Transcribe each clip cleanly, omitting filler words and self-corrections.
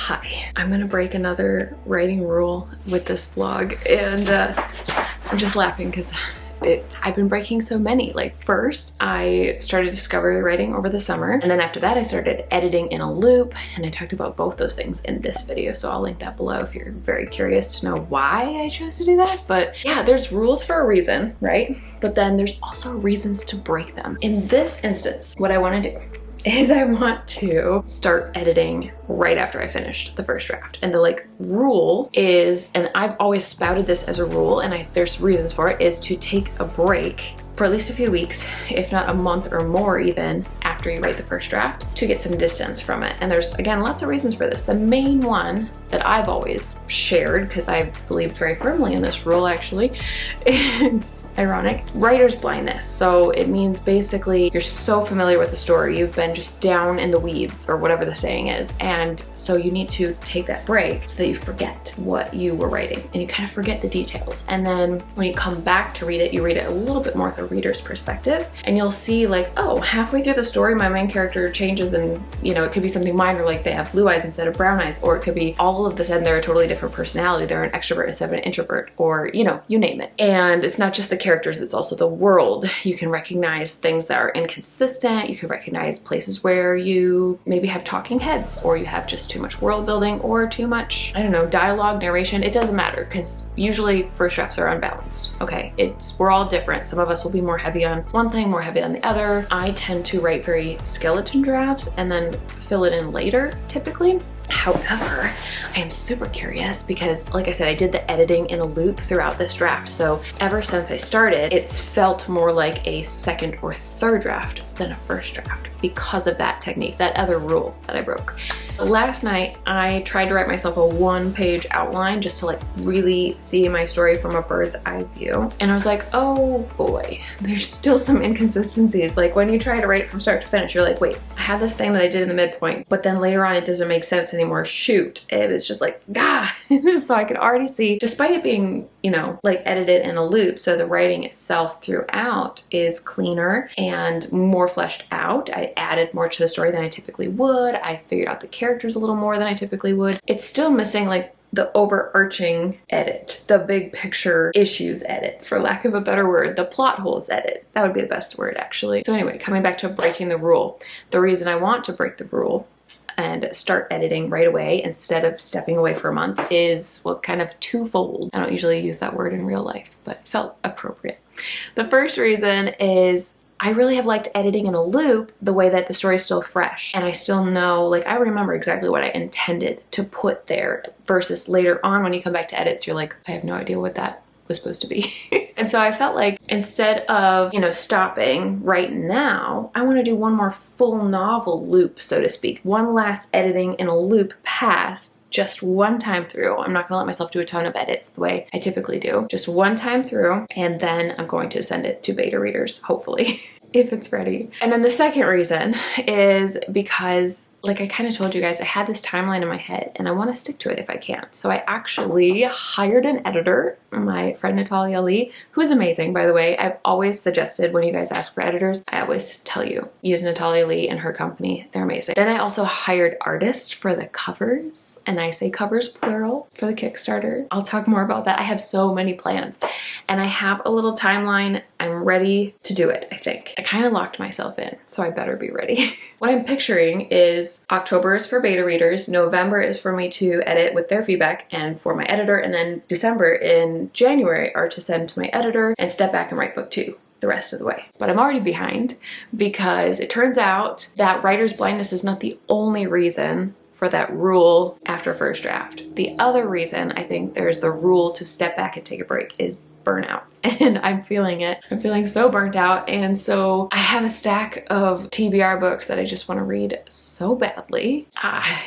Hi, I'm gonna break another writing rule with this vlog, and I'm just laughing because I've been breaking so many. Like, first I started discovery writing over the summer, and then after that I started editing in a loop, and I talked about both those things in this video, so I'll link that below if you're very curious to know why I chose to do that. But yeah, there's rules for a reason, right? But then there's also reasons to break them. In this instance, what I want to do is I want to start editing right after I finished the first draft. And the rule is, and I've always spouted this as a rule, and there's reasons for it, is to take a break for at least a few weeks, if not a month or more even, after you write the first draft, to get some distance from it. And there's, again, lots of reasons for this. The main one that I've always shared, because I believe very firmly in this rule actually, it's ironic, writer's blindness. So it means basically you're so familiar with the story, you've been just down in the weeds, or whatever the saying is, and so you need to take that break so that you forget what you were writing, and you kind of forget the details. And then when you come back to read it, you read it a little bit more through reader's perspective, and you'll see like, oh, halfway through the story my main character changes, and you know, it could be something minor like they have blue eyes instead of brown eyes, or it could be all of a sudden they're a totally different personality, they're an extrovert instead of an introvert, or you know, you name it. And it's not just the characters, it's also the world. You can recognize things that are inconsistent, you can recognize places where you maybe have talking heads, or you have just too much world building, or too much, I don't know, dialogue, narration. It doesn't matter, because usually first drafts are unbalanced, okay? We're all different. Some of us will be more heavy on one thing, more heavy on the other. I tend to write very skeleton drafts and then fill it in later, typically. However, I am super curious because, like I said, I did the editing in a loop throughout this draft. So ever since I started, it's felt more like a second or third draft than a first draft because of that technique, that other rule that I broke. Last night, I tried to write myself a one-page outline just to like really see my story from a bird's eye view. And I was like, oh boy, there's still some inconsistencies. Like when you try to write it from start to finish, you're like, wait, I have this thing that I did in the midpoint, but then later on it doesn't make sense anymore, shoot. And it's just like, gah. So I could already see, despite it being, you know, like edited in a loop, so the writing itself throughout is cleaner and more fleshed out. I added more to the story than I typically would. I figured out the characters a little more than I typically would. It's still missing like the overarching edit, the big picture issues edit, for lack of a better word, the plot holes edit. That would be the best word actually. So anyway, coming back to breaking the rule. The reason I want to break the rule and start editing right away instead of stepping away for a month is, well, kind of twofold. I don't usually use that word in real life, but felt appropriate. The first reason is I really have liked editing in a loop the way that the story is still fresh, and I still know, like, I remember exactly what I intended to put there, versus later on when you come back to edits, you're like, I have no idea what that was supposed to be. And so I felt like instead of, you know, stopping right now, I want to do one more full novel loop, so to speak. One last editing in a loop pass, just one time through. I'm not gonna let myself do a ton of edits the way I typically do. Just one time through, and then I'm going to send it to beta readers, hopefully. If it's ready. And then the second reason is because, like I kind of told you guys, I had this timeline in my head and I want to stick to it if I can. So I actually hired an editor, my friend Natalia Lee, who is amazing, by the way. I've always suggested when you guys ask for editors, I always tell you, use Natalia Lee and her company. They're amazing. Then I also hired artists for the covers, and I say covers plural for the Kickstarter. I'll talk more about that. I have so many plans and I have a little timeline. I'm ready to do it, I think. I kind of locked myself in, so I better be ready. What I'm picturing is October is for beta readers, November is for me to edit with their feedback and for my editor, and then December and January are to send to my editor and step back and write book 2 the rest of the way. But I'm already behind because it turns out that writer's blindness is not the only reason for that rule after first draft. The other reason I think there's the rule to step back and take a break is burnout. And I'm feeling it. I'm feeling so burnt out, and so I have a stack of TBR books that I just want to read so badly.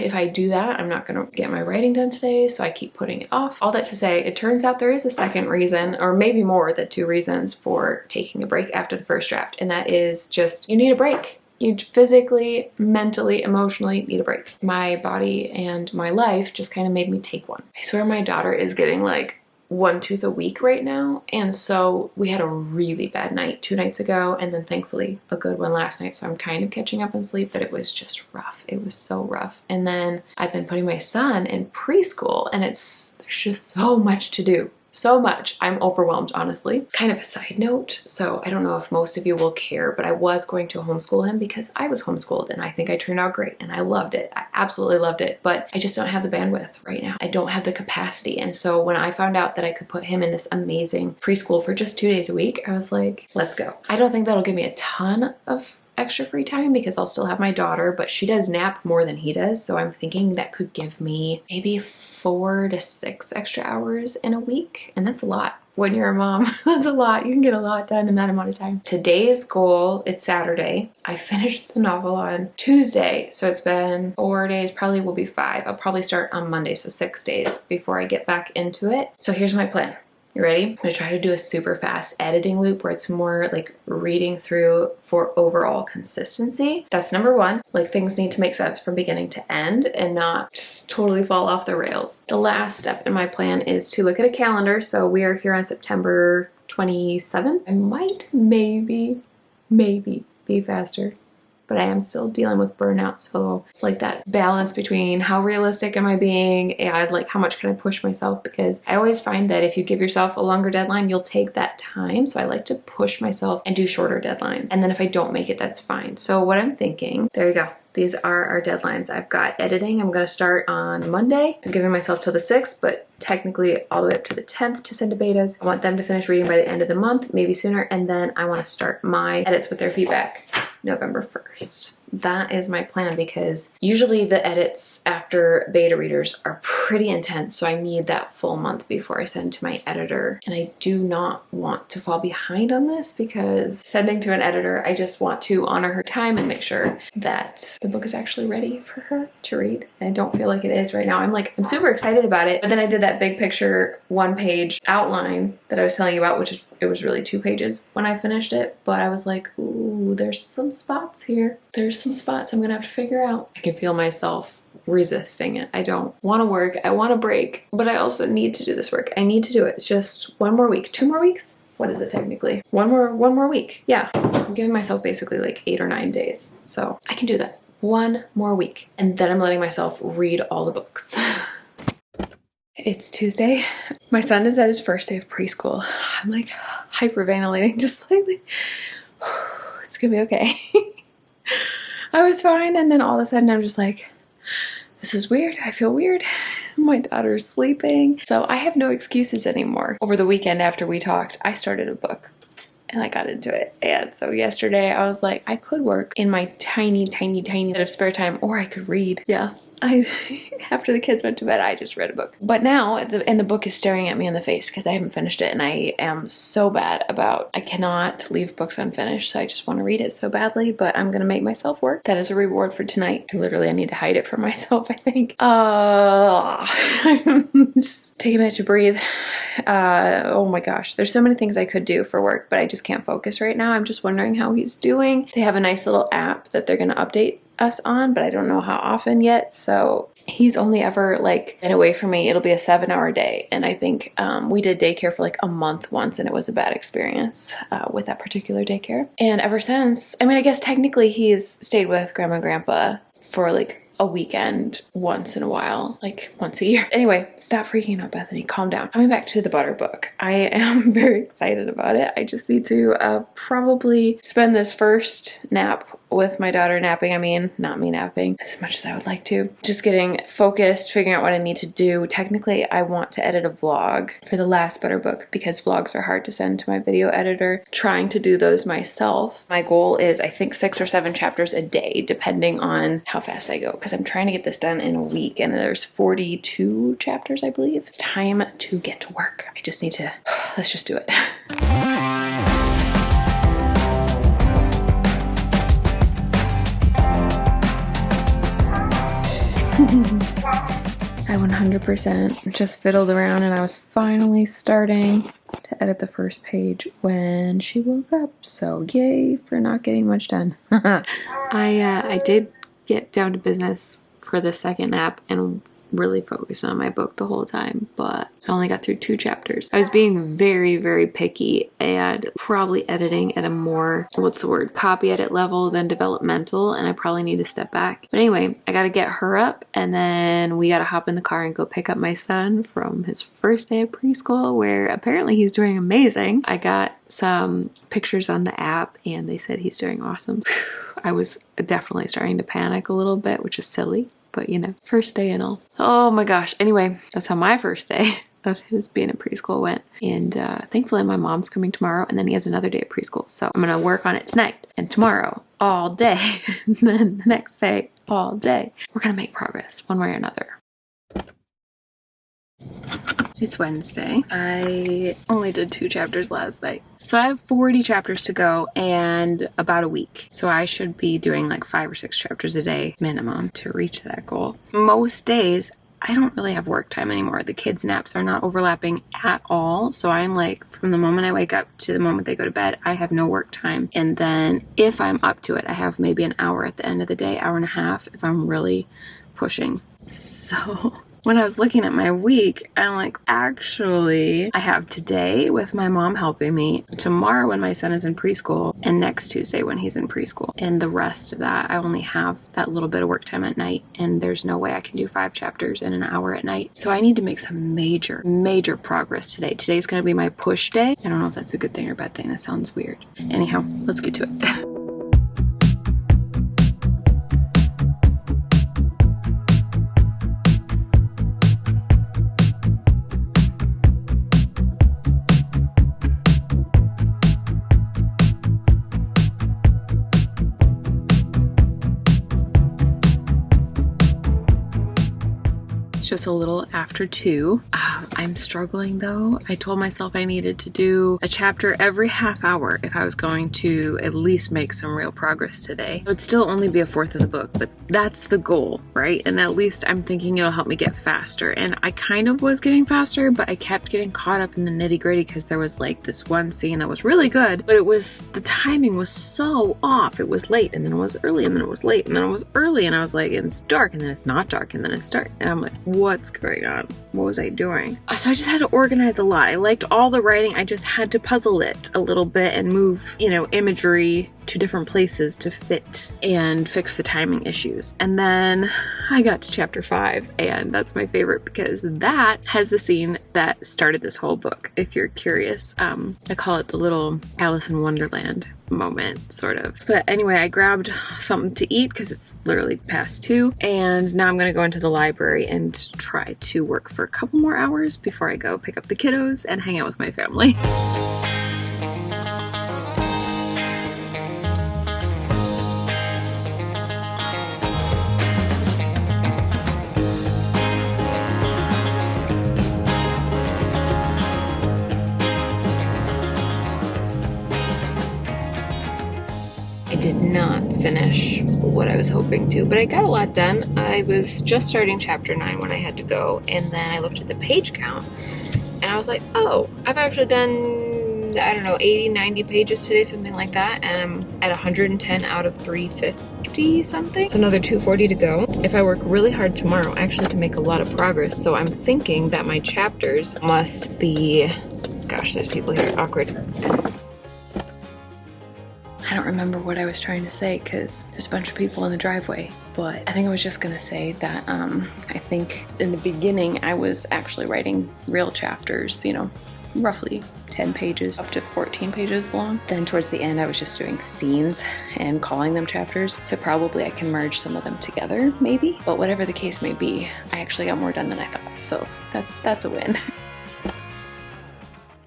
If I do that, I'm not gonna get my writing done today, so I keep putting it off. All that to say, it turns out there is a second reason, or maybe more than 2 reasons for taking a break after the first draft, and that is just, you need a break. You physically, mentally, emotionally need a break. My body and my life just kind of made me take one. I swear my daughter is getting like one tooth a week right now, and so we had a really bad night 2 nights ago, and then thankfully a good one last night, so I'm kind of catching up on sleep, but it was just rough. It was so rough. And then I've been putting my son in preschool, and there's just so much to do. So much. I'm overwhelmed, honestly. Kind of a side note, so I don't know if most of you will care, but I was going to homeschool him because I was homeschooled and I think I turned out great and I loved it. I absolutely loved it, but I just don't have the bandwidth right now. I don't have the capacity. And so when I found out that I could put him in this amazing preschool for just 2 days a week, I was like, let's go. I don't think that'll give me a ton of extra free time because I'll still have my daughter, but she does nap more than he does. So I'm thinking that could give me maybe 4 to 6 extra hours in a week. And that's a lot. When you're a mom, that's a lot. You can get a lot done in that amount of time. Today's goal, it's Saturday. I finished the novel on Tuesday. So it's been 4 days, probably will be 5. I'll probably start on Monday. So 6 days before I get back into it. So here's my plan. You ready? I'm gonna try to do a super fast editing loop where it's more like reading through for overall consistency. That's number one. Like, things need to make sense from beginning to end and not just totally fall off the rails. The last step in my plan is to look at a calendar. So we are here on September 27th. I might maybe be faster, but I am still dealing with burnout. So it's like that balance between how realistic am I being and like how much can I push myself, because I always find that if you give yourself a longer deadline, you'll take that time. So I like to push myself and do shorter deadlines. And then if I don't make it, that's fine. So what I'm thinking, there you go. These are our deadlines. I've got editing. I'm going to start on Monday. I'm giving myself till the 6th, but technically all the way up to the 10th to send to betas. I want them to finish reading by the end of the month, maybe sooner. And then I want to start my edits with their feedback November 1st. That is my plan, because usually the edits after beta readers are pretty intense, so I need that full month before I send to my editor. And I do not want to fall behind on this, because sending to an editor, I just want to honor her time and make sure that the book is actually ready for her to read. And I don't feel like it is right now. I'm super excited about it, but then I did that big picture 1-page outline that I was telling you about, it was really 2 pages when I finished it, but I was like, ooh, there's some spots here. There's some spots I'm gonna have to figure out. I can feel myself resisting it. I don't want to work. I want to break, but I also need to do this work. I need to do it. It's just 1 more week, 2 more weeks. What is it technically? One more week. Yeah, I'm giving myself basically like 8 or 9 days. So I can do that. 1 more week. And then I'm letting myself read all the books. It's Tuesday. My son is at his first day of preschool. I'm like hyperventilating just slightly. It's gonna be okay. I was fine, and then all of a sudden I'm just like, this is weird. I feel weird. My daughter's sleeping. So I have no excuses anymore. Over the weekend after we talked, I started a book and I got into it. And so yesterday I was like, I could work in my tiny bit of spare time, or I could read. Yeah. After the kids went to bed, I just read a book. But now, the book is staring at me in the face because I haven't finished it, and I am so bad about, I cannot leave books unfinished, so I just want to read it so badly, but I'm going to make myself work. That is a reward for tonight. I need to hide it from myself, I think. Just take a minute to breathe. Oh my gosh, there's so many things I could do for work, but I just can't focus right now. I'm just wondering how he's doing. They have a nice little app that they're going to update us on, but I don't know how often yet. So he's only ever like been away from me. It'll be a 7-hour day. And I think we did daycare for like a month once, and it was a bad experience with that particular daycare. And ever since, I mean, I guess technically he's stayed with grandma and grandpa for like a weekend once in a while, like once a year. Anyway, stop freaking out, Bethany. Calm down. Coming back to the butter book. I am very excited about it. I just need to probably spend this first nap with my daughter napping. I mean, not me napping as much as I would like to. Just getting focused, figuring out what I need to do. Technically, I want to edit a vlog for the last butter book because vlogs are hard to send to my video editor. Trying to do those myself. My goal is, I think, 6 or 7 chapters a day, depending on how fast I go, because I'm trying to get this done in a week, and there's 42 chapters, I believe. It's time to get to work. I just need to, let's just do it. I 100% just fiddled around, and I was finally starting to edit the first page when she woke up. So yay for not getting much done. I did get down to business for the second nap, and really focused on my book the whole time, but I only got through 2 chapters. I was being very, very picky and probably editing at a more, copy edit level than developmental, and I probably need to step back. But anyway, I gotta get her up, and then we gotta hop in the car and go pick up my son from his first day of preschool, where apparently he's doing amazing. I got some pictures on the app and they said he's doing awesome. I was definitely starting to panic a little bit, which is silly, but you know, first day and all. Oh my gosh. Anyway, that's how my first day of his being in preschool went. And thankfully my mom's coming tomorrow, and then he has another day of preschool. So I'm going to work on it tonight and tomorrow all day. And then the next day all day. We're going to make progress one way or another. It's Wednesday. I only did 2 chapters last night. So I have 40 chapters to go and about a week. So I should be doing like 5 or 6 chapters a day minimum to reach that goal. Most days, I don't really have work time anymore. The kids' naps are not overlapping at all. So I'm like, from the moment I wake up to the moment they go to bed, I have no work time. And then if I'm up to it, I have maybe an hour at the end of the day, hour and a half if I'm really pushing. So when I was looking at my week, I'm like, actually, I have today with my mom helping me, tomorrow when my son is in preschool, and next Tuesday when he's in preschool. And the rest of that, I only have that little bit of work time at night, and there's no way I can do 5 chapters in an hour at night. So I need to make some major, major progress today. Today's going to be my push day. I don't know if that's a good thing or a bad thing. That sounds weird. Anyhow, let's get to it. Just a little after 2. I'm struggling though. I told myself I needed to do a chapter every half hour if I was going to at least make some real progress today. It would still only be a fourth of the book, but that's the goal, right? And at least I'm thinking it'll help me get faster. And I kind of was getting faster, but I kept getting caught up in the nitty gritty because there was like this one scene that was really good, but the timing was so off. It was late, and then it was early, and then it was late, and then it was early, and I was like, it's dark, and then it's not dark, and then it's dark. And I'm like, what's going on? What was I doing? So I just had to organize a lot. I liked all the writing. I just had to puzzle it a little bit and move, imagery to different places to fit and fix the timing issues. And then I got to chapter 5, and that's my favorite because that has the scene that started this whole book. If you're curious, I call it the little Alice in Wonderland moment, sort of. But anyway, I grabbed something to eat because it's literally past 2, and now I'm going to go into the library and try to work for a couple more hours before I go pick up the kiddos and hang out with my family. I did not finish what I was hoping to, but I got a lot done. I was just starting chapter 9 when I had to go, and then I looked at the page count, and I was like, oh, I've actually done, 80, 90 pages today, something like that, and I'm at 110 out of 350 something. So another 240 to go. If I work really hard tomorrow, actually to make a lot of progress, so I'm thinking that my chapters must be, gosh, there's people here, awkward. I don't remember what I was trying to say because there's a bunch of people in the driveway, but I think I was just gonna say that I think in the beginning I was actually writing real chapters, roughly 10 pages up to 14 pages long. Then towards the end I was just doing scenes and calling them chapters, so probably I can merge some of them together maybe, but whatever the case may be, I actually got more done than I thought, so that's a win.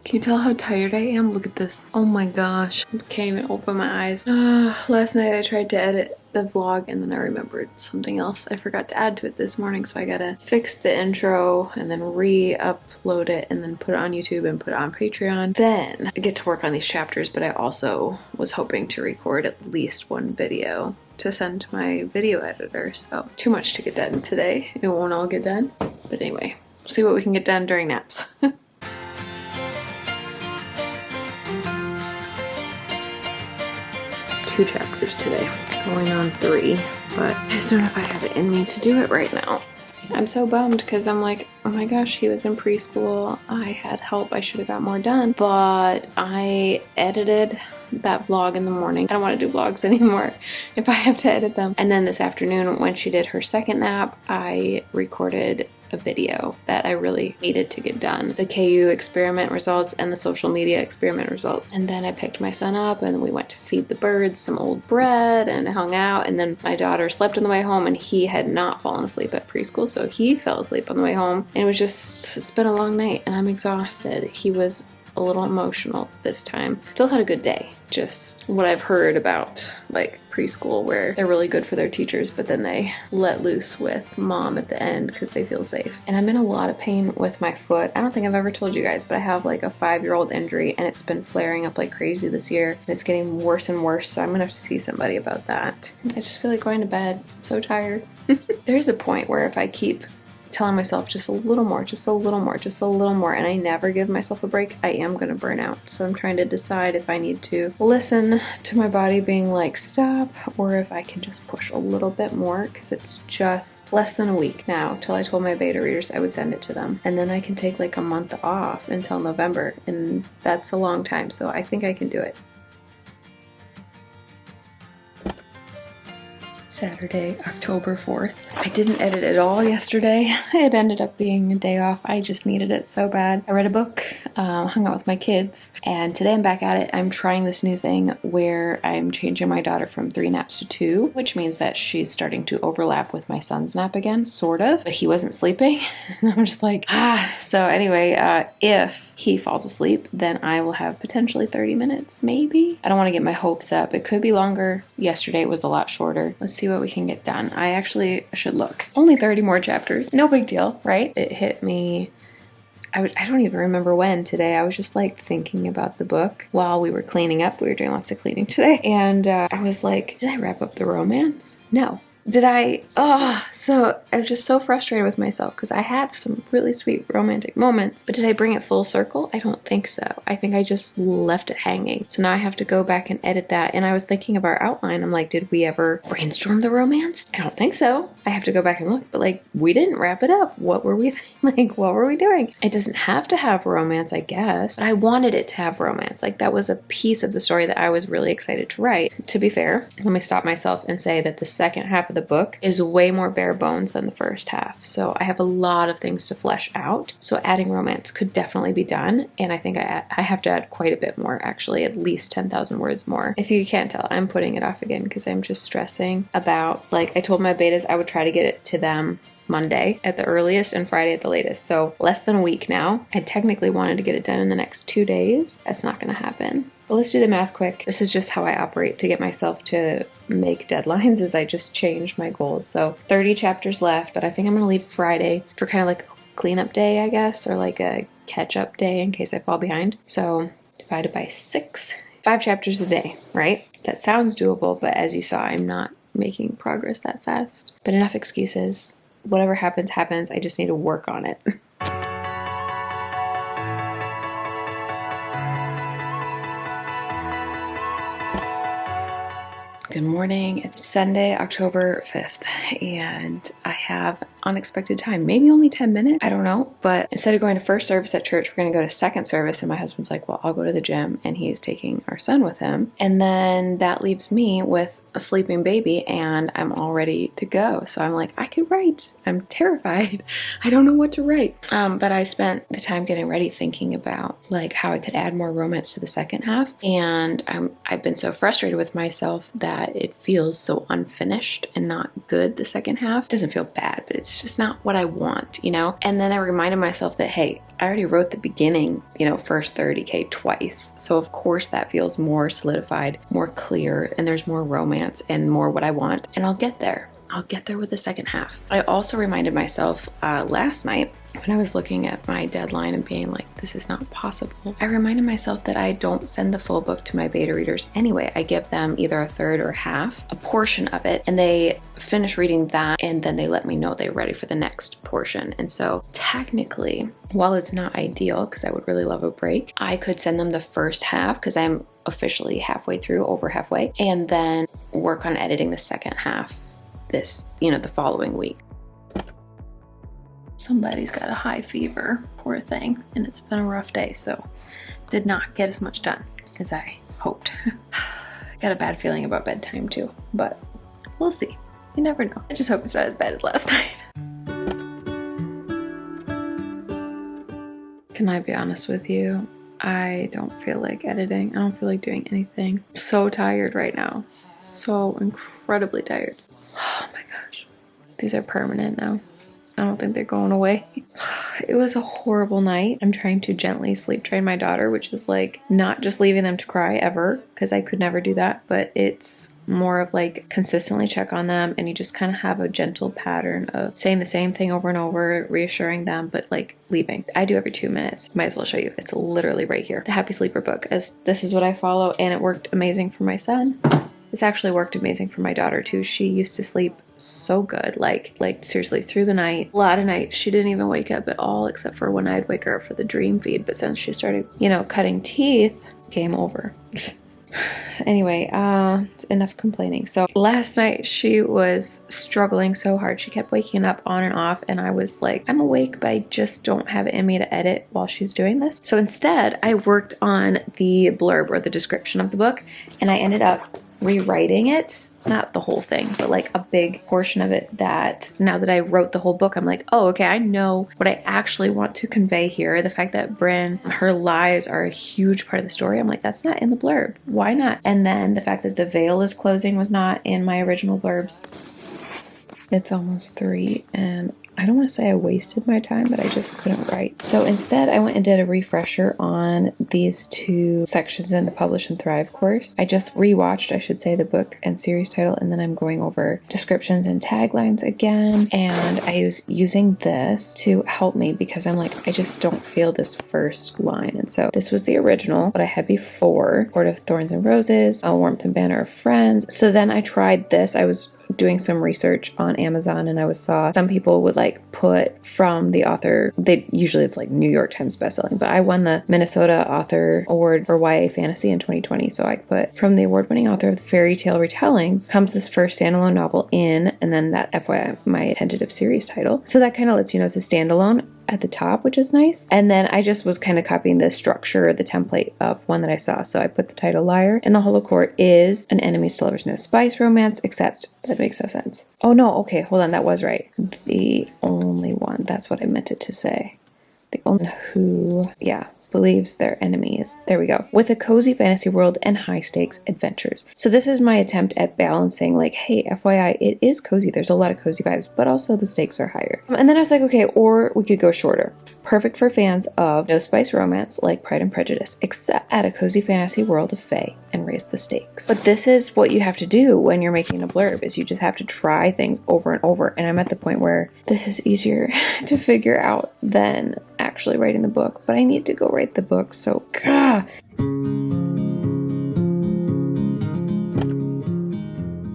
Can you tell how tired I am? Look at this. Oh my gosh. I can't even open my eyes. Last night I tried to edit the vlog and then I remembered something else I forgot to add to it this morning, so I gotta fix the intro and then re-upload it and then put it on YouTube and put it on Patreon. Then I get to work on these chapters, but I also was hoping to record at least one video to send to my video editor, so too much to get done today. It won't all get done. But anyway, see what we can get done during naps. 2 chapters today, going on 3, but I just don't know if I have it in me to do it right now. I'm so bummed because I'm like, oh my gosh, he was in preschool. I had help. I should have got more done. But I edited that vlog in the morning. I don't want to do vlogs anymore if I have to edit them. And then this afternoon when she did her second nap, I recorded a video that I really needed to get done. The KU experiment results and the social media experiment results. And then I picked my son up and we went to feed the birds some old bread and hung out. And then my daughter slept on the way home and he had not fallen asleep at preschool. So he fell asleep on the way home. And it was just, it's been a long night and I'm exhausted. He was a little emotional this time. Still had a good day. Just what I've heard about like preschool where they're really good for their teachers, but then they let loose with mom at the end because they feel safe. And I'm in a lot of pain with my foot. I don't think I've ever told you guys, but I have like a 5-year-old injury and it's been flaring up like crazy this year. And it's getting worse and worse. So I'm gonna have to see somebody about that. I just feel like going to bed. I'm so tired. There's a point where if I keep telling myself just a little more, just a little more, just a little more, and I never give myself a break, I am gonna burn out. So I'm trying to decide if I need to listen to my body being like stop, or if I can just push a little bit more, because it's just less than a week now till I told my beta readers I would send it to them, and then I can take like a month off until November, and that's a long time, so I think I can do it. Saturday, October 4th. I didn't edit at all yesterday. It ended up being a day off. I just needed it so bad. I read a book, hung out with my kids, and today I'm back at it. I'm trying this new thing where I'm changing my daughter from 3 naps to 2, which means that she's starting to overlap with my son's nap again, sort of, but he wasn't sleeping. And I'm just like, So anyway, if he falls asleep, then I will have potentially 30 minutes, maybe. I don't want to get my hopes up. It could be longer. Yesterday it was a lot shorter. Let's see what we can get done. I actually should look. Only 30 more chapters. No big deal, right? It hit me. I don't even remember when today. I was just like thinking about the book while we were cleaning up. We were doing lots of cleaning today. And I was like, did I wrap up the romance? No. Did I? So I'm just so frustrated with myself because I had some really sweet romantic moments, but did I bring it full circle? I don't think so. I think I just left it hanging. So now I have to go back and edit that. And I was thinking of our outline. I'm like, did we ever brainstorm the romance? I don't think so. I have to go back and look, but like, we didn't wrap it up. What were we like? What were we doing? It doesn't have to have romance, I guess. But I wanted it to have romance. Like that was a piece of the story that I was really excited to write. To be fair, let me stop myself and say that the second half of the book is way more bare bones than the first half. So I have a lot of things to flesh out. So adding romance could definitely be done. And I think I have to add quite a bit more, actually, at least 10,000 words more. If you can't tell, I'm putting it off again because I'm just stressing about, like I told my betas I would try to get it to them Monday at the earliest and Friday at the latest. So less than a week now. I technically wanted to get it done in the next 2 days. That's not going to happen. But let's do the math quick. This is just how I operate to get myself to make deadlines, is I just change my goals. So 30 chapters left, but I think I'm going to leave Friday for kind of like a cleanup day, I guess, or like a catch-up day in case I fall behind. So divided by 6, 5 chapters a day, right? That sounds doable, but as you saw, I'm not making progress that fast. But enough excuses. Whatever happens, happens. I just need to work on it. Good morning. It's Sunday, October 5th, and I have unexpected time. Maybe only 10 minutes. I don't know. But instead of going to first service at church, we're going to go to second service. And my husband's like, well, I'll go to the gym. And he's taking our son with him. And then that leaves me with a sleeping baby and I'm all ready to go. So I'm like, I could write. I'm terrified. I don't know what to write. But I spent the time getting ready thinking about like how I could add more romance to the second half. And I've been so frustrated with myself that it feels so unfinished and not good the second half. It doesn't feel bad, but it's just not what I want, you know? And then I reminded myself that, hey, I already wrote the beginning, first 30K twice. So of course that feels more solidified, more clear, and there's more romance and more what I want. And I'll get there. I'll get there with the second half. I also reminded myself last night when I was looking at my deadline and being like, this is not possible. I reminded myself that I don't send the full book to my beta readers anyway. I give them either a third or half, a portion of it, and they finish reading that and then they let me know they're ready for the next portion. And so technically, while it's not ideal because I would really love a break, I could send them the first half because I'm officially halfway through, over halfway, and then work on editing the second half the following week. Somebody's got a high fever, poor thing, and it's been a rough day, so did not get as much done as I hoped. Got a bad feeling about bedtime too, but we'll see. You never know. I just hope it's not as bad as last night. Can I be honest with you? I don't feel like editing. I don't feel like doing anything. I'm so tired right now. So incredibly tired. Oh my gosh. These are permanent now. I don't think they're going away. It was a horrible night. I'm trying to gently sleep train my daughter, which is like not just leaving them to cry ever, because I could never do that, but it's more of like consistently check on them, and you just kind of have a gentle pattern of saying the same thing over and over, reassuring them, but like leaving. I do every 2 minutes. Might as well show you. It's literally right here. The Happy Sleeper book, as this is what I follow, and it worked amazing for my son. This actually worked amazing for my daughter too. She used to sleep so good, like seriously through the night. A lot of nights she didn't even wake up at all, except for when I'd wake her up for the dream feed. But since she started, cutting teeth, game over. Anyway, enough complaining. So last night she was struggling so hard. She kept waking up on and off, and I was like, I'm awake, but I just don't have it in me to edit while she's doing this. So instead, I worked on the blurb, or the description of the book, and I ended up rewriting it. Not the whole thing, but like a big portion of it, that now that I wrote the whole book, I'm like, oh, okay, I know what I actually want to convey here. The fact that Bryn, her lies are a huge part of the story. I'm like, that's not in the blurb. Why not? And then the fact that the veil is closing was not in my original blurbs. It's almost 3, and I don't want to say I wasted my time, but I just couldn't write. So instead, I went and did a refresher on these 2 sections in the Publish and Thrive course. I just rewatched, I should say, the book and series title, and then I'm going over descriptions and taglines again. And I was using this to help me, because I'm like, I just don't feel this first line. And so this was the original, what I had before, Court of Thorns and Roses, A Warmth and Banner of Friends. So then I tried this. I was doing some research on Amazon, and I saw some people would like put from the author, usually it's like New York Times bestselling, but I won the Minnesota Author Award for YA Fantasy in 2020, so I put from the award-winning author of the fairy tale retellings comes this first standalone novel in, and then that FYI, my tentative series title. So that kind of lets you know it's a standalone at the top, which is nice. And then I just was kind of copying the structure, the template of one that I saw. So I put the title Liar, and the Hollow Court is an enemies to lovers no spice romance, except that makes no sense. Oh no, okay, hold on, that was right. The only one, that's what I meant it to say. The only who, yeah, believes their enemies. There we go. With a cozy fantasy world and high stakes adventures. So this is my attempt at balancing, like, hey, FYI, it is cozy. There's a lot of cozy vibes, but also the stakes are higher. And then I was like, okay, or we could go shorter. Perfect for fans of no spice romance like Pride and Prejudice, except add a cozy fantasy world of fae and raise the stakes. But this is what you have to do when you're making a blurb, is you just have to try things over and over. And I'm at the point where this is easier to figure out than actually writing the book, but I need to go write the book, so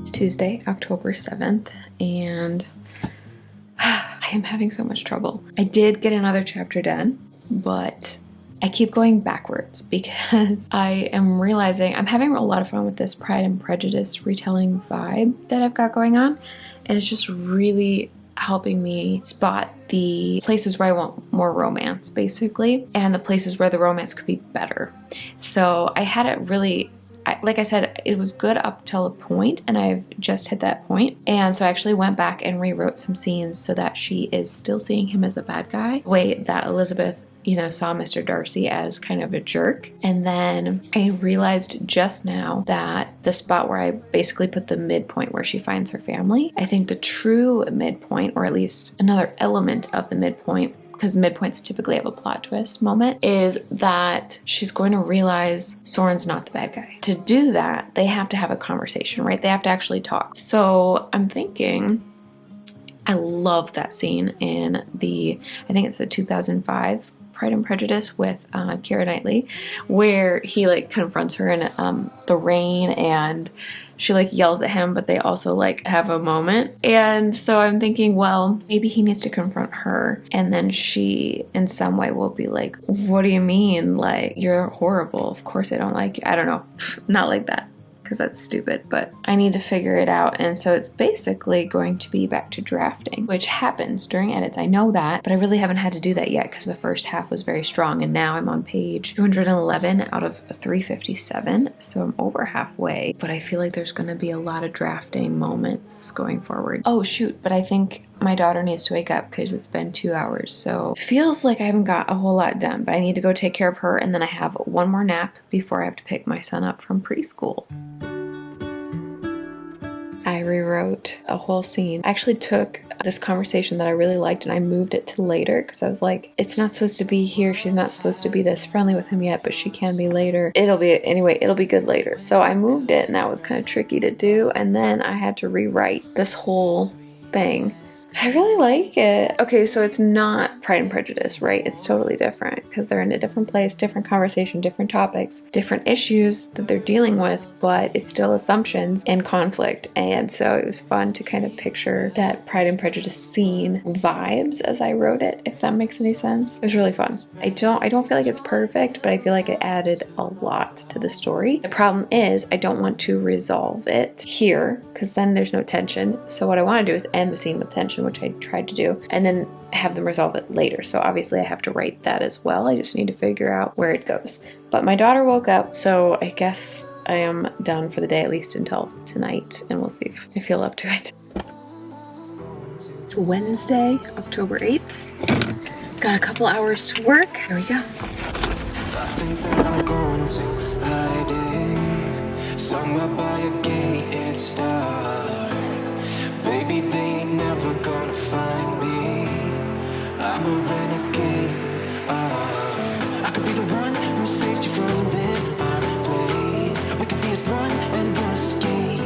It's Tuesday, October 7th, and I am having so much trouble. I did get another chapter done, but I keep going backwards because I am realizing I'm having a lot of fun with this Pride and Prejudice retelling vibe that I've got going on, and it's just really helping me spot the places where I want more romance, basically, and the places where the romance could be better. So I had it really, like I said, it was good up till a point, and I've just hit that point. And so I actually went back and rewrote some scenes so that she is still seeing him as the bad guy, the way that Elizabeth saw Mr. Darcy as kind of a jerk. And then I realized just now that the spot where I basically put the midpoint where she finds her family, I think the true midpoint, or at least another element of the midpoint, because midpoints typically have a plot twist moment, is that she's going to realize Soren's not the bad guy. To do that, they have to have a conversation, right? They have to actually talk. So I'm thinking, I love that scene in I think it's the 2005 Pride and Prejudice with Keira Knightley, where he like confronts her in the rain, and she like yells at him, but they also like have a moment. And so I'm thinking, well, maybe he needs to confront her, and then she in some way will be like, what do you mean? Like, you're horrible. Of course I don't like you. I don't know. Not like that. because that's stupid, but I need to figure it out. And so it's basically going to be back to drafting, which happens during edits. I know that, but I really haven't had to do that yet because the first half was very strong, and now I'm on page 211 out of 357, so I'm over halfway, but I feel like there's going to be a lot of drafting moments going forward. Oh shoot, but I think my daughter needs to wake up because it's been 2 hours, so feels like I haven't got a whole lot done, but I need to go take care of her, and then I have one more nap before I have to pick my son up from preschool. I rewrote a whole scene. I actually took this conversation that I really liked and I moved it to later because I was like, it's not supposed to be here. She's not supposed to be this friendly with him yet, but she can be later. It'll be good later. So I moved it, and that was kind of tricky to do. And then I had to rewrite this whole thing. I really like it. Okay, so it's not Pride and Prejudice, right? It's totally different because they're in a different place, different conversation, different topics, different issues that they're dealing with, but it's still assumptions and conflict. And so it was fun to kind of picture that Pride and Prejudice scene vibes as I wrote it, if that makes any sense. It was really fun. I don't feel like it's perfect, but I feel like it added a lot to the story. The problem is I don't want to resolve it here because then there's no tension. So what I want to do is end the scene with tension, which I tried to do, and then have them resolve it later. So obviously I have to write that as well. I just need to figure out where it goes. But my daughter woke up, so I guess I am done for the day, at least until tonight, and we'll see if I feel up to it. It's Wednesday, October 8th. Got a couple hours to work. Here we go. I think that I'm going to hiding somewhere by a gated star. Baby, they ain't never gonna find me. I'm a renegade. I could be the one who saved you from this place. We could be as one and we'll escape.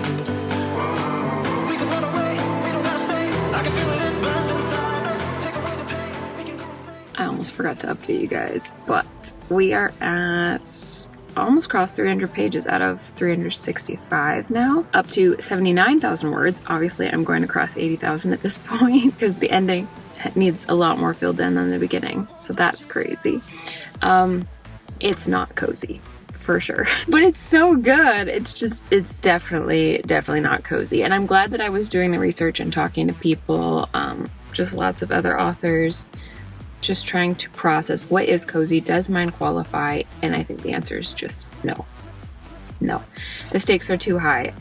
We could run away, we don't gotta stay. I can feel it burns inside. Take away the pain, we can go insane. I almost forgot to update you guys, but we are at almost crossed 300 pages out of 365 now, up to 79,000 words. Obviously, I'm going to cross 80,000 at this point because the ending needs a lot more filled in than the beginning, so that's crazy. It's not cozy, for sure, but it's so good. It's definitely not cozy, and I'm glad that I was doing the research and talking to people, just lots of other authors, just trying to process what is cozy, does mine qualify, and I think the answer is just no. The stakes are too high.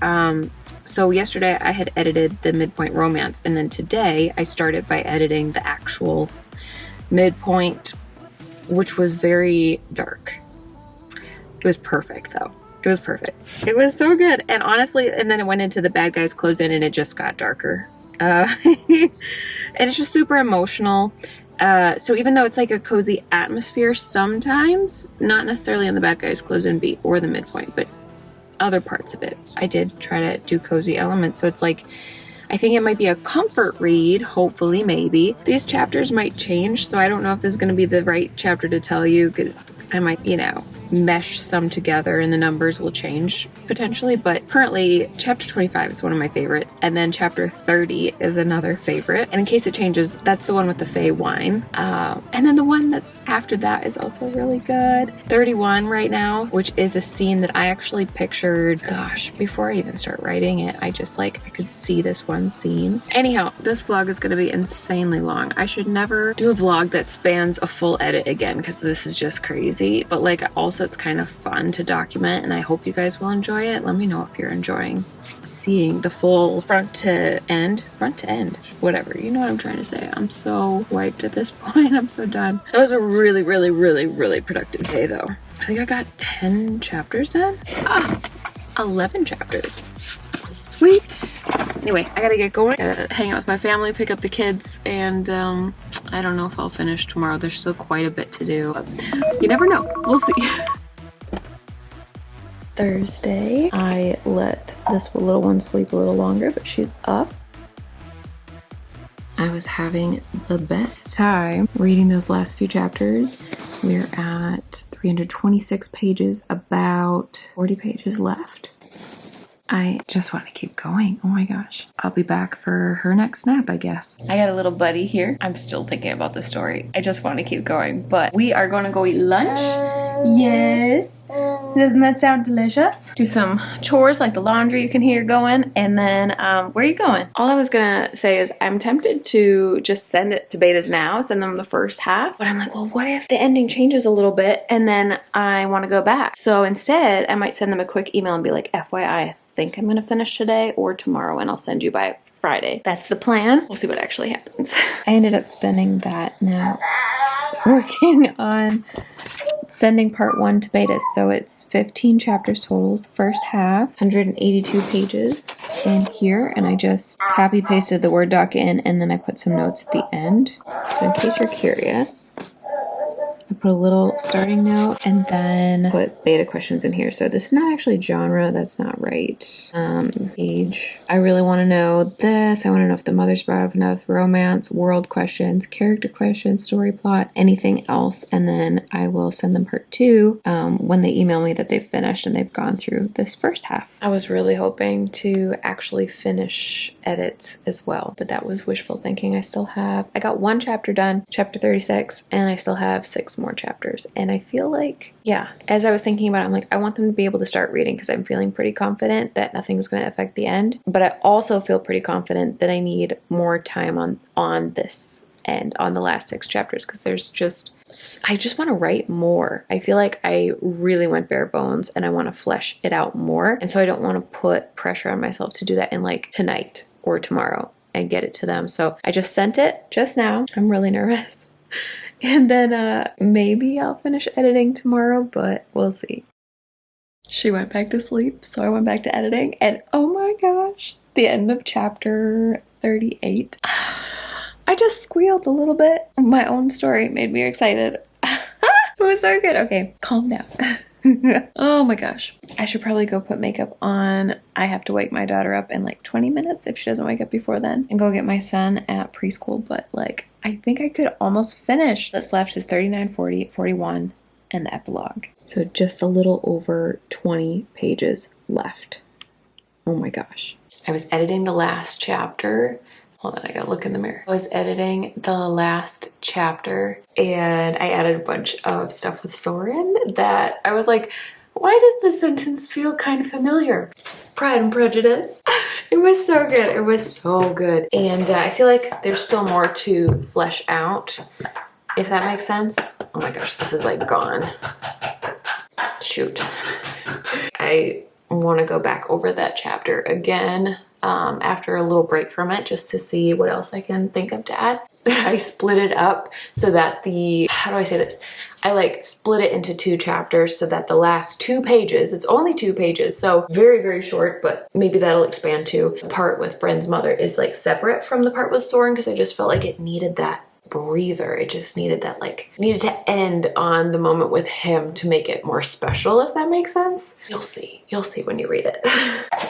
So yesterday I had edited the Midpoint romance, and then today I started by editing the actual Midpoint, which was very dark. It was perfect though. It was perfect. It was so good. And honestly, and then it went into the bad guys close in and it just got darker. And it's just super emotional. So even though it's like a cozy atmosphere sometimes, not necessarily in the bad guys close in beat or the Midpoint, but other parts of it, I did try to do cozy elements. So it's like, I think it might be a comfort read, hopefully, maybe. These chapters might change, so I don't know if this is going to be the right chapter to tell you, because I might, mesh some together and the numbers will change potentially. But currently, chapter 25 is one of my favorites, and then chapter 30 is another favorite. And in case it changes, that's the one with the Fey wine. And then the one that's after that is also really good. 31 right now, which is a scene that I actually pictured, before I even start writing it. I just I could see this one scene. Anyhow, this vlog is going to be insanely long. I should never do a vlog that spans a full edit again, because this is just crazy. But also it's kind of fun to document, and I hope you guys will enjoy it. Let me know if you're enjoying seeing the full front to end, whatever, you know what I'm trying to say. I'm so wiped at this point. I'm so done. That was a really, really, really, really productive day though. I think I got 10 chapters done. 11 chapters. Sweet. Anyway, I gotta get going. Gotta hang out with my family, pick up the kids, and I don't know if I'll finish tomorrow. There's still quite a bit to do. You never know. We'll see. Thursday, I let this little one sleep a little longer, but she's up. I was having the best time reading those last few chapters. We're at 326 pages, about 40 pages left. I just want to keep going. Oh my gosh. I'll be back for her next nap, I guess. I got a little buddy here. I'm still thinking about the story. I just want to keep going, but we are going to go eat lunch. Yes. Doesn't that sound delicious? Do some chores like the laundry you can hear going, and then where are you going? All I was gonna say is I'm tempted to just send it to betas now, send them the first half, but I'm like, well, what if the ending changes a little bit and then I want to go back? So instead, I might send them a quick email and be like, FYI, I think I'm gonna finish today or tomorrow, and I'll send you by Friday. That's the plan. We'll see what actually happens. I ended up spending that now working on sending part 1 to betas. So it's 15 chapters total, the first half, 182 pages in here, and I just copy pasted the Word doc in, and then I put some notes at the end. So in case you're curious, I put a little starting note and then put beta questions in here. So this is not actually genre, that's not right. Age. I really want to know this. I want to know if the mother's brought up enough romance, world questions, character questions, story plot, anything else. And then I will send them part 2 when they email me that they've finished and they've gone through this first half. I was really hoping to actually finish edits as well, but that was wishful thinking. I got 1 chapter done, chapter 36, and I still have 6 more chapters. And I feel like, yeah, as I was thinking about it, I'm like, I want them to be able to start reading because I'm feeling pretty confident that nothing's going to affect the end. But I also feel pretty confident that I need more time on this end, on the last 6 chapters, because I just want to write more. I feel like I really went bare bones and I want to flesh it out more. And so I don't want to put pressure on myself to do that in like tonight or tomorrow and get it to them. So I just sent it just now. I'm really nervous. And then maybe I'll finish editing tomorrow, but we'll see. She went back to sleep, so I went back to editing, and oh my gosh, the end of chapter 38. I just squealed a little bit. My own story made me excited. It was so good. Okay, calm down. Oh my gosh. I should probably go put makeup on. I have to wake my daughter up in like 20 minutes if she doesn't wake up before then, and go get my son at preschool, but like I think I could almost finish. This left is 39, 40, 41, and the epilogue. So just a little over 20 pages left. Oh my gosh. I was editing the last chapter. Hold on, I gotta look in the mirror. I was editing the last chapter and I added a bunch of stuff with Soren that I was like, why does this sentence feel kind of familiar? Pride and Prejudice. It was so good. It was so good. And I feel like there's still more to flesh out, if that makes sense. Oh my gosh, this is like gone. Shoot. I want to go back over that chapter again after a little break from it, just to see what else I can think of to add. I split it up so that how do I say this? I like split it into 2 chapters so that the last 2 pages, it's only 2 pages, so very, very short, but maybe that'll expand to. The part with Bren's mother is like separate from the part with Soren because I just felt like it needed that breather. It just needed that, like, needed to end on the moment with him to make it more special, if that makes sense. You'll see when you read it.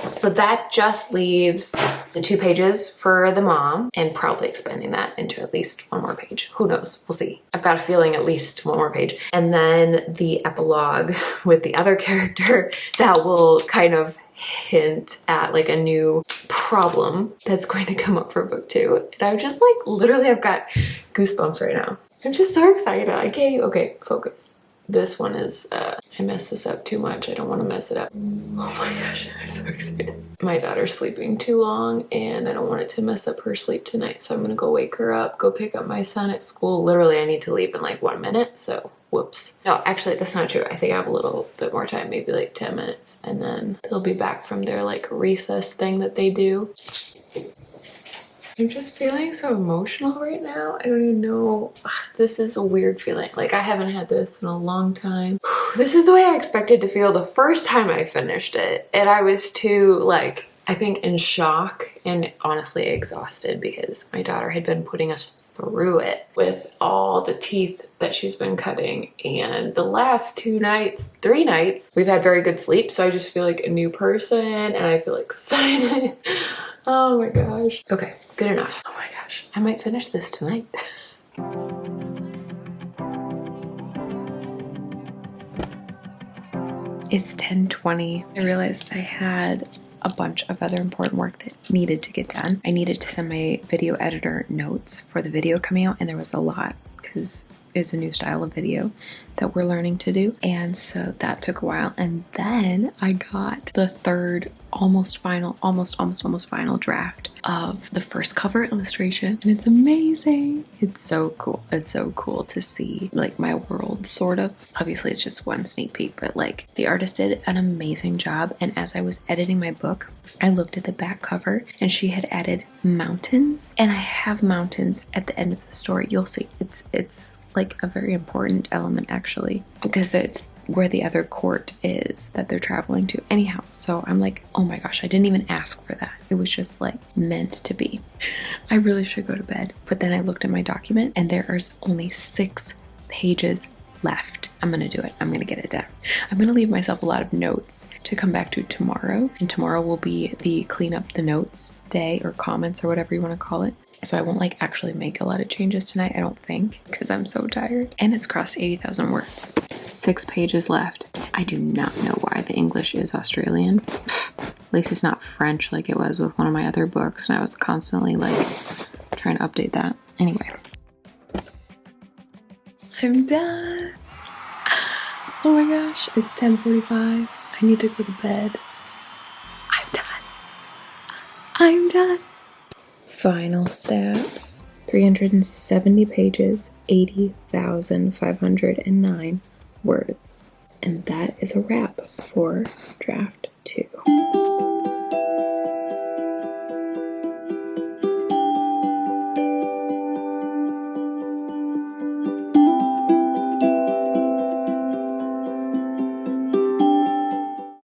So that just leaves the 2 pages for the mom, and probably expanding that into at least 1 more page. Who knows? We'll see. I've got a feeling at least 1 more page. And then the epilogue with the other character that will kind of hint at like a new problem that's going to come up for book 2. And I'm just like, literally, I've got goosebumps right now. I'm just so excited. I can't even, okay, focus. This one is, I messed this up too much. I don't want to mess it up. Oh my gosh, I'm so excited. My daughter's sleeping too long and I don't want it to mess up her sleep tonight. So I'm gonna go wake her up, go pick up my son at school. Literally, I need to leave in like 1 minute, so whoops. No, actually, that's not true. I think I have a little bit more time, maybe like 10 minutes. And then they'll be back from their like recess thing that they do. I'm just feeling so emotional right now. I don't even know. This is a weird feeling. Like, I haven't had this in a long time. This is the way I expected to feel the first time I finished it. And I was too, like, I think in shock and honestly exhausted because my daughter had been putting us through it with all the teeth that she's been cutting. And the last 3 nights, we've had very good sleep. So I just feel like a new person and I feel excited. Oh my gosh. Okay, good enough. Oh my gosh, I might finish this tonight. It's 10:20. I realized I had a bunch of other important work that needed to get done. I needed to send my video editor notes for the video coming out, and there was a lot because is a new style of video that we're learning to do. And so that took a while. And then I got the third almost final draft of the first cover illustration, and it's amazing. It's so cool. It's so cool to see like my world, sort of. Obviously it's just one sneak peek, but like the artist did an amazing job. And as I was editing my book, I looked at the back cover and she had added mountains, and I have mountains at the end of the story. You'll see it's like a very important element actually, because it's where the other court is that they're traveling to. Anyhow, so I'm like, oh my gosh, I didn't even ask for that. It was just like meant to be. I really should go to bed. But then I looked at my document and there is only 6 pages left. I'm gonna do it. I'm gonna get it done. I'm gonna leave myself a lot of notes to come back to tomorrow, and tomorrow will be the clean up the notes day, or comments, or whatever you want to call it. So I won't like actually make a lot of changes tonight, I don't think, because I'm so tired. And it's crossed 80,000 words. 6 pages left. I do not know why the English is Australian. At least it's not French like it was with one of my other books, and I was constantly like trying to update that. Anyway. I'm done. Oh my gosh, it's 10:45. I need to go to bed. I'm done. I'm done. Final stats. 370 pages, 80,509 words. And that is a wrap for draft 2.